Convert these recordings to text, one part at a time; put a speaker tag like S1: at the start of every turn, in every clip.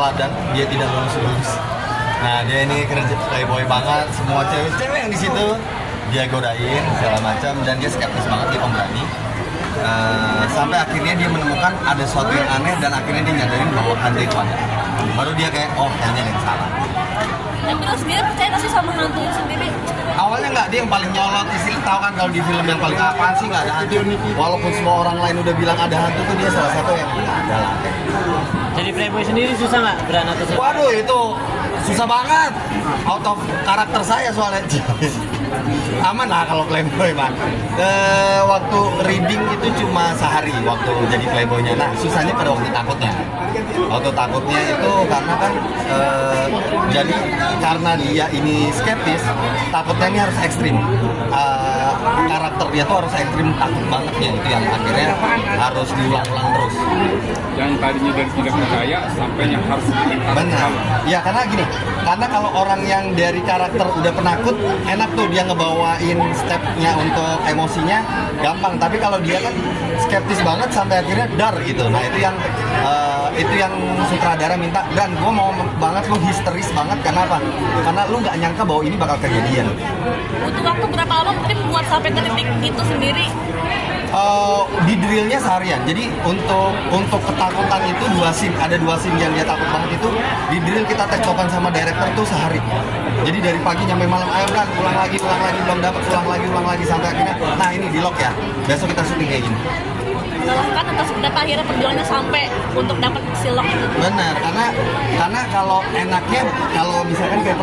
S1: teladan, dia tidak lulus. Nah dia ini kerja playboy banget, semua cewek-cewek yang di situ dia godain segala macam, dan dia skeptis banget, dia pemberani. Sampai akhirnya dia menemukan ada sesuatu yang aneh, dan akhirnya dia nyadarin bahwa hantu itu ada. Baru dia kayak, oh kayaknya ada yang salah.
S2: Tapi lo sendiri percaya nggak sih sama hantu sendiri?
S1: Awalnya nggak, dia yang paling nyolot. Istilah tahu kan kalau di film yang paling apaan sih nggak ada hantu. Walaupun semua orang lain udah bilang ada hantu tuh dia salah satu yang nggak ada lah.
S3: Jadi playboy sendiri susah nggak beranak itu?
S1: Waduh itu susah banget. Out of karakter saya soalnya. Aman lah kalau playboy mah. Waktu reading itu cuma sehari waktu jadi playboynya. Nah susahnya pada waktu takutnya. Waktu takutnya itu karena kan jadi karena dia ini skeptis, takutnya ini harus ekstrim. Karakter dia tuh harus ekstrim, takut banget ya, itu yang akhirnya harus diulang-ulang terus.
S4: Yang tadinya dari tidak percaya sampai yang harus
S1: benar. Ya karena gini, karena kalau orang yang dari karakter udah penakut, enak tuh dia ngebawain stepnya untuk emosinya gampang. Tapi kalau dia kan skeptis banget sampai akhirnya dar gitu. Nah itu yang sutradara minta, dan gue mau banget lu histeris banget. Kenapa? Karena lu nggak nyangka bahwa ini bakal kejadian.
S2: Butuh waktu berapa lama mungkin buat sampai ke titik itu sendiri?
S1: Di drillnya seharian. Jadi untuk ketakutan itu ada dua scene yang dia takut banget itu di drill, kita tektokan sama director tuh sehari. Jadi dari pagi sampai malam, ayo Bran, ulang lagi belum dapat, ulang lagi sampai akhirnya nah ini di lock ya, besok kita syuting kayak gini.
S2: Melelahkan atas berapa akhirnya perjuangannya sampai untuk dapat silok itu.
S1: Benar, karena kalau enaknya kalau misalkan kayak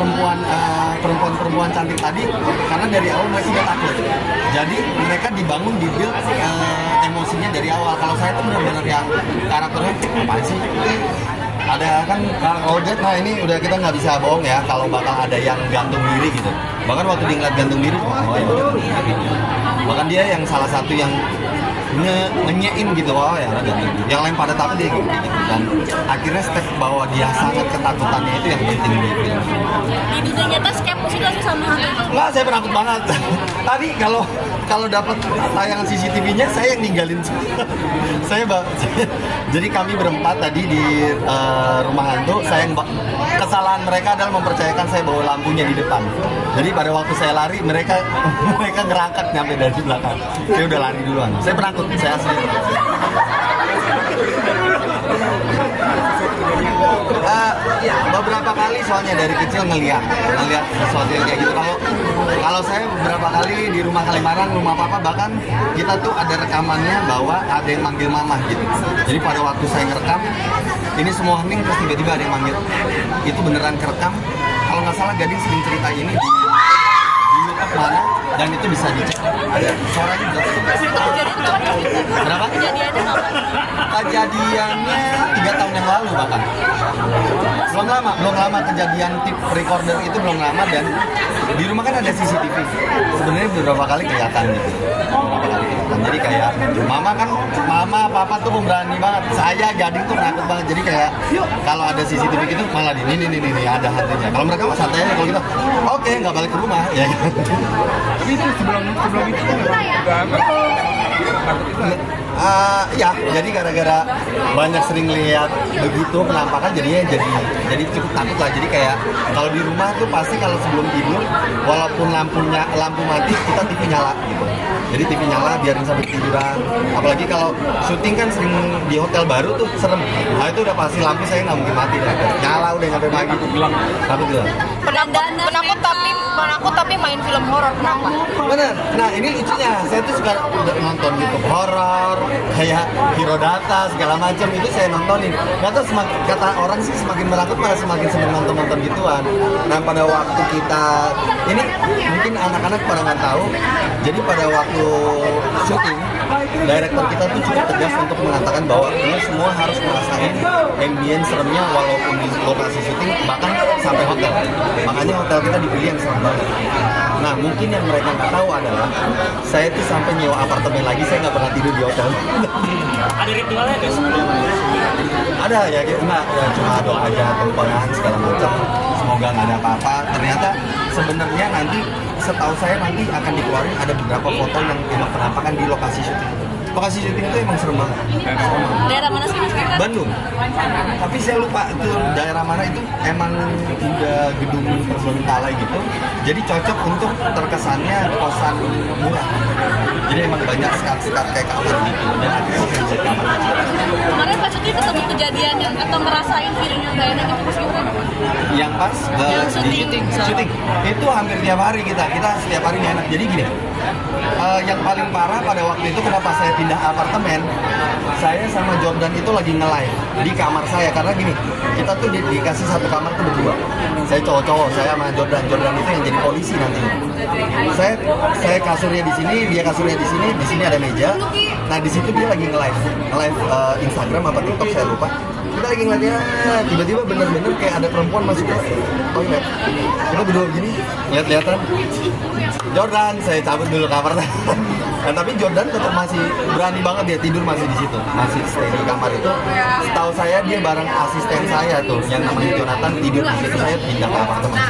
S1: perempuan cantik tadi, karena dari awal mereka udah takut. Jadi mereka dibangun di build emosinya dari awal. Kalau saya tuh benar-benar yang karakternya apa sih? Ada kan kalau Jet, nah ini udah kita nggak bisa bohong ya kalau bakal ada yang gantung diri gitu. Bahkan waktu dia ngeliat gantung diri, bahkan dia yang salah satu yang ngenyein gitu, ya ada gantung diri. Yang lain pada takut dia gitu. Dan akhirnya step bahwa dia sangat ketakutannya itu yang penting di film.
S2: Di dunia nyata skeptis itu sih sama hantu itu?
S1: Nggak, saya penakut banget. Tadi kalau dapat tayangan CCTV-nya saya yang ninggalin. Jadi kami berempat tadi di rumah hantu. Kesalahan mereka adalah mempercayakan saya bawa lampunya di depan. Jadi pada waktu saya lari mereka ngerangkak nyampe dari belakang. Saya udah lari duluan. Saya penakut, saya asli penakut. Ya, beberapa kali soalnya dari kecil ngelihat sesuatu yang kayak gitu. Kalau saya beberapa kali di rumah Kalimalang, rumah papa, bahkan kita tuh ada rekamannya bahwa ada yang manggil mama gitu. Jadi pada waktu saya ngerekam, ini semua hening terus tiba-tiba ada yang manggil. Itu beneran kerekam. Kalau nggak salah Gading sering cerita ini di YouTube mana, dan itu bisa dicek. Ada suaranya juga. Berapa?
S2: Kejadiannya kapan?
S1: Kejadiannya 3 tahun yang lalu bahkan. Belum lama kejadian tip recorder itu belum lama, dan di rumah kan ada CCTV. Sebenarnya beberapa kali kelihatan gitu. Jadi kayak mama papa tuh pemberani banget. Saya Gading tuh takut banget. Jadi kayak kalau ada CCTV gitu malah ini ada hantunya. Kalau mereka mah santai aja, kalau kita oke nggak balik ke rumah ya.
S4: Tapi itu sebelum itu
S1: ya, jadi gara-gara banyak sering lihat begitu penampakan, jadinya jadi cukup takut lah. Jadi kayak kalau di rumah tuh pasti kalau sebelum tidur, walaupun lampu mati, kita TV nyala gitu. Jadi TV nyala biarin sampai tiduran. Apalagi kalau syuting kan sering di hotel baru tuh serem. Nah itu udah pasti lampu saya nggak mungkin mati deh. Nyala udah nyampe pagi. Takut juga.
S2: Penakut tapi main film horor, kenapa?
S1: Bener. Nah ini lucunya, saya tuh suka nonton YouTube horor, kayak Hirodata segala macam itu saya nontonin. Nggak tahu kata orang sih semakin menakut malah semakin seneng nonton gituan. Nah pada waktu kita ini mungkin anak-anak pada nggak tahu. Jadi pada waktu syuting, director kita tuh cukup tegas untuk mengatakan bahwa ini semua harus merasakan ambient seremnya walaupun di lokasi syuting, bahkan sampai hotel. Makanya hotel kita dipilih yang serem banget. Nah mungkin yang mereka nggak tahu adalah saya tuh sampai nyewa apartemen lagi, saya nggak pernah tidur di hotel.
S3: Ada ritualnya nggak sebelum?
S1: Ada ya, cuma doa aja, tempelan segala macam. Semoga nggak ada apa-apa. Ternyata sebenarnya nanti setahu saya nanti akan dikeluarin ada beberapa foto yang emang penampakan di lokasi syuting. lokasi syuting itu emang serem banget.
S2: Daerah mana sih Mas Gibran?
S1: Bandung. Tapi saya lupa itu daerah mana, itu emang udah gedung terbengkalai gitu. Jadi cocok untuk terkesannya kosan murah. Jadi emang banyak sekat-sekat kayak kamar gitu. Dan akhirnya saya bisa kamar.
S2: Kemarin pas syuting ketemu kejadian yang atau ngerasain feeling yang gak enak gitu Mas Gibran?
S1: Yang pas
S2: Yang
S1: di
S2: syuting.
S1: itu hampir tiap hari kita setiap hari nggak enak. Jadi gini, yang paling parah pada waktu itu kenapa saya pindah apartemen, saya sama Jordan itu lagi nge-live di kamar saya karena gini, kita tuh dikasih satu kamar tuh berdua. Saya cowok-cowok, saya sama Jordan itu yang jadi polisi nanti. Saya kasurnya di sini, dia kasurnya di sini ada meja. Nah di situ dia lagi nge-live Instagram apa TikTok saya lupa. Kita lagi ngeliatnya, tiba-tiba bener-bener kayak ada perempuan masuk ke toilet. Kita berdua begini, lihat-lihatan. Jordan, saya cabut dulu kamarnya. Nah, tapi Jordan tetap masih berani banget, dia tidur masih di situ, masih stay di kamar itu. Setahu saya dia bareng asisten saya tuh, yang namanya Jonathan, tidur di situ. Saya pindah ke apartemen.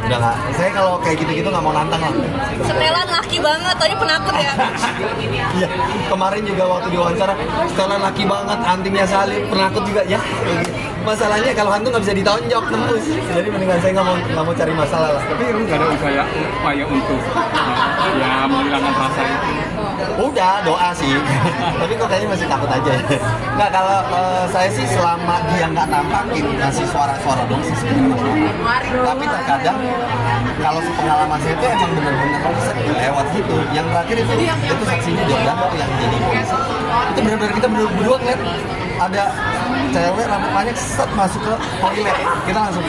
S1: Udah nggak, saya kalau kayak gitu-gitu nggak mau nantang lah.
S2: Setelan laki banget, tadi penakut ya.
S1: Iya, kemarin juga waktu diwawancara, setelan laki banget, antingnya salib, penakut juga ya. Masalahnya kalau hantu nggak bisa ditonjok tembus, jadi mendingan saya nggak mau cari masalah lah.
S4: Tapi lu nggak ada upaya untuk ya menghilangkan rasa itu.
S1: Udah doa sih, tapi kok kayaknya masih takut aja. Nggak, kalau saya sih selama dia nggak nampakin ngasih suara-suara dong sih sebenarnya. Tapi terkadang kalau sepengalaman saya itu emang bener-bener lewat gitu. Yang terakhir itu saksinya Jordan yang jadi polisi. Itu bener-bener kita berdua ngeliat ada cewek rambut panjang set masuk ke toilet, kita langsung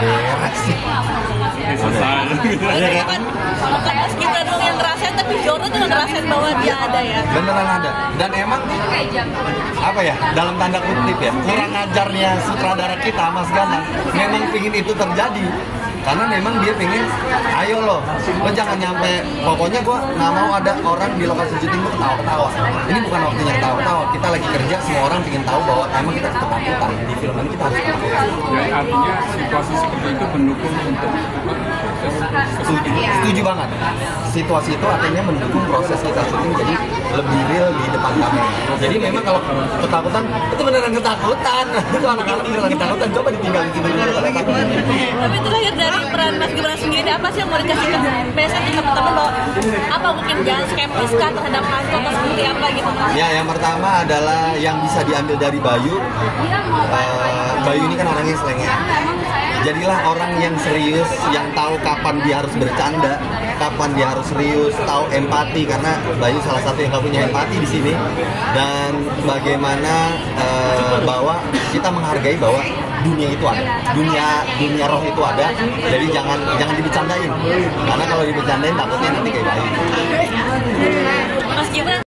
S1: beres sih.
S4: Selesai.
S2: Iya kan? Bukan Mas Gibran doang yang ngerasain, tapi Jordan juga ngerasain bahwa dia ada ya.
S1: Beneran ada. Dan emang apa ya, dalam tanda kutip ya, kurang ajarnya sutradara kita Mas Ganang memang pingin itu terjadi. Karena memang dia pengen, ayo lo jangan nyampe, pokoknya gua nggak mau ada orang di lokasi syuting tuh ketawa-ketawa. Ini bukan waktunya ketawa-ketawa, kita lagi kerja, semua orang pengen tahu bahwa emang kita ketakutan di film ini, kita harus ketakutan.
S4: Jadi artinya situasi seperti itu mendukung untuk
S1: Setuju banget. Situasi itu artinya mendukung proses kita syuting jadi lebih real di depan kamera. Jadi memang kalau ketakutan, itu beneran ketakutan. Itu anak-anak beneran ketakutan, coba ditinggal di situ.
S2: Tapi terakhir dari peran Mas Gibran sendiri, apa sih yang mau dikasih ke PSN teman-teman bahwa apa mungkin jangan skeptis kan terhadap hantu atau seperti apa gitu?
S1: Ya, yang pertama adalah yang bisa diambil dari Bayu. Bayu ini kan orangnya selengnya. Jadilah orang yang serius, yang tahu kapan dia harus bercanda, kapan dia harus serius, tahu empati, karena Bayu salah satu yang nggak punya empati di sini. Dan bagaimana bahwa kita menghargai bahwa dunia itu ada, dunia roh itu ada. Jadi jangan dibercandain, karena kalau dibercandain takutnya nanti kayak Bayu.
S2: Mas Gibran